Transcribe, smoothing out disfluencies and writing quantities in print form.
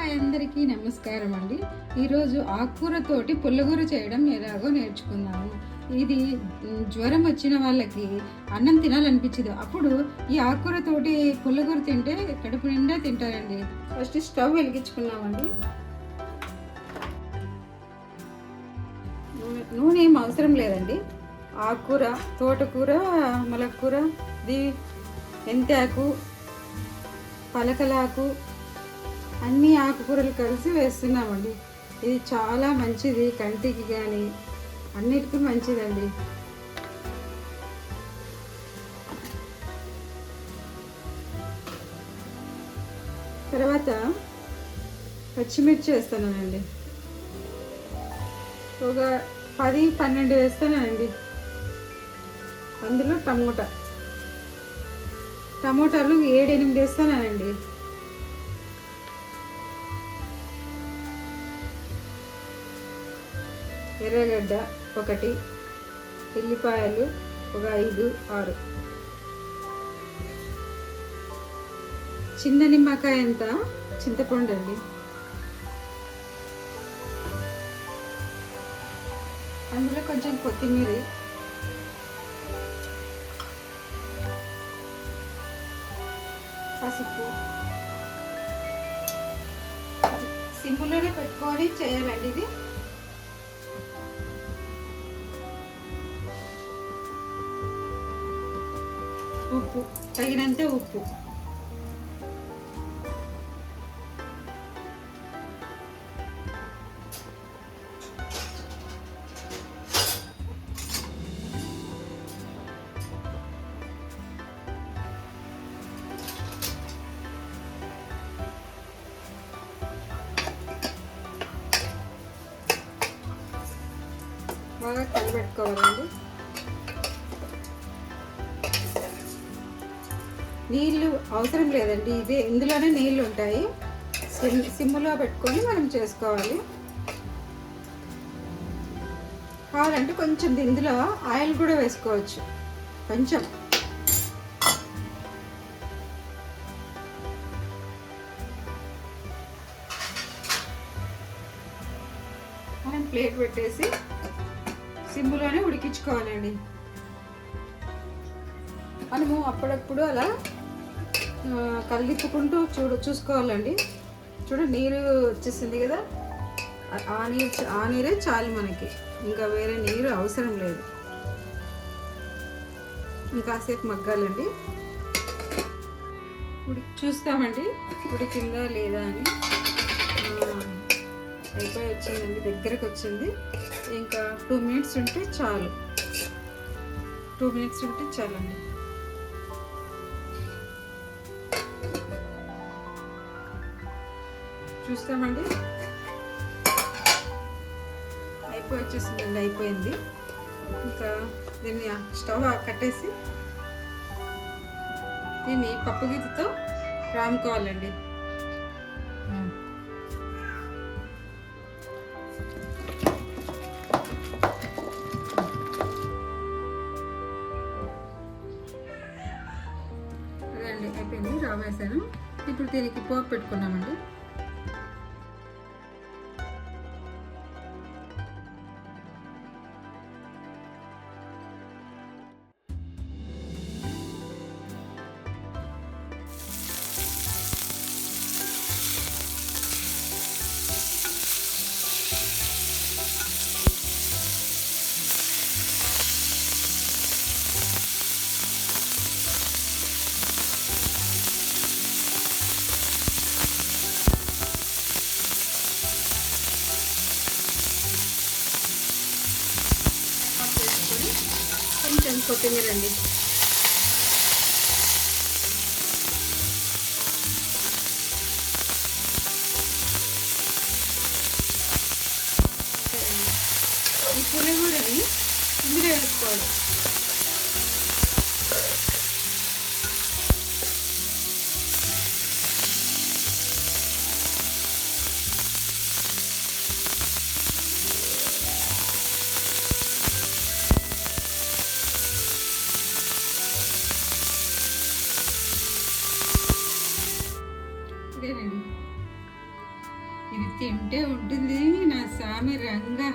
Hi అందరికీ నమస్కారం అండి. ఈరోజు ఆకుకూరతోటి పుల్లగూర చేయడం ఎలాగో నేర్చుకుందాము. ఇది జ్వరం వచ్చిన వాళ్ళకి అన్నం తినాలనిపించదు, అప్పుడు ఈ ఆకుకూరతోటి పుల్లగూర తింటే కడుపు నిండా తింటారండి. ఫస్ట్ స్టవ్ వెలిగించుకున్నామండి. నూనె ఏం అవసరం లేదండి. ఆకుకూర, తోటకూర, మలక్కూర, మెంతాకు, పలకలాకు అన్ని ఆకుకూరలు కలిసి వేస్తున్నామండి. ఇది చాలా మంచిది, కంటికి కానీ అన్నిటికీ మంచిదండి. తర్వాత పచ్చిమిర్చి వేస్తున్నానండి. ఒక 10-12 వేస్తానండి. అందులో టమోటాలు 7-8 వేస్తానండి. ఎర్రగడ్డ 1, ఉల్లిపాయలు ఒక 5-6, చిన్న నిమ్మకాయ అంత చింతపండు అండి. అందులో కొంచెం కొత్తిమీర, పసుపు. సింపుల్గానే పెట్టుకొని చేయాలండి ఇది. ఉప్పు, తగినంత ఉప్పు. బాగా కలిపెట్టుకోవాలండి. నీళ్ళు అవసరం లేదండి, ఇందులోనే నీళ్ళు ఉంటాయి. సిమ్లో పెట్టుకొని మనం చేసుకోవాలి. కావాలంటే కొంచెం ఇందులో ఆయిల్ కూడా వేసుకోవచ్చు. కొంచెం మనం ప్లేట్ పెట్టేసి సిమ్లోనే ఉడికించుకోవాలండి. మనము అప్పుడప్పుడు అలా కలిపుకుంటూ చూసుకోవాలండి. నీరు వచ్చేసింది కదా, ఆ నీరే చాలు మనకి, ఇంకా వేరే నీరు అవసరం లేదు. ఇంకాసేపు మగ్గాలండి. చూస్తామండి ఉడికిందా లేదా అని. అయిపోయి వచ్చిందండి, దగ్గరకు వచ్చింది. ఇంకా 2 మినిట్స్ ఉంటే చాలు. 2 మినిట్స్ ఉంటే చాలండి. చూస్తామండి, అయిపోయి వచ్చేసిందండి, అయిపోయింది. ఇంకా దీన్ని స్టవ్ కట్టేసి దీన్ని పప్పు గిద్దతో రాముకోవాలండి. అదండి, అయిపోయింది, రామేసాను. ఇప్పుడు దీనికి పోపు పెట్టుకున్నామండి. కొంచెం కొత్తిమీర అండి. ఈ పులిహోరని ఇందులో వేసుకోవాలి. ఇదేనండి. ఇది తింటే ఉంటుంది నా సామి రంగా.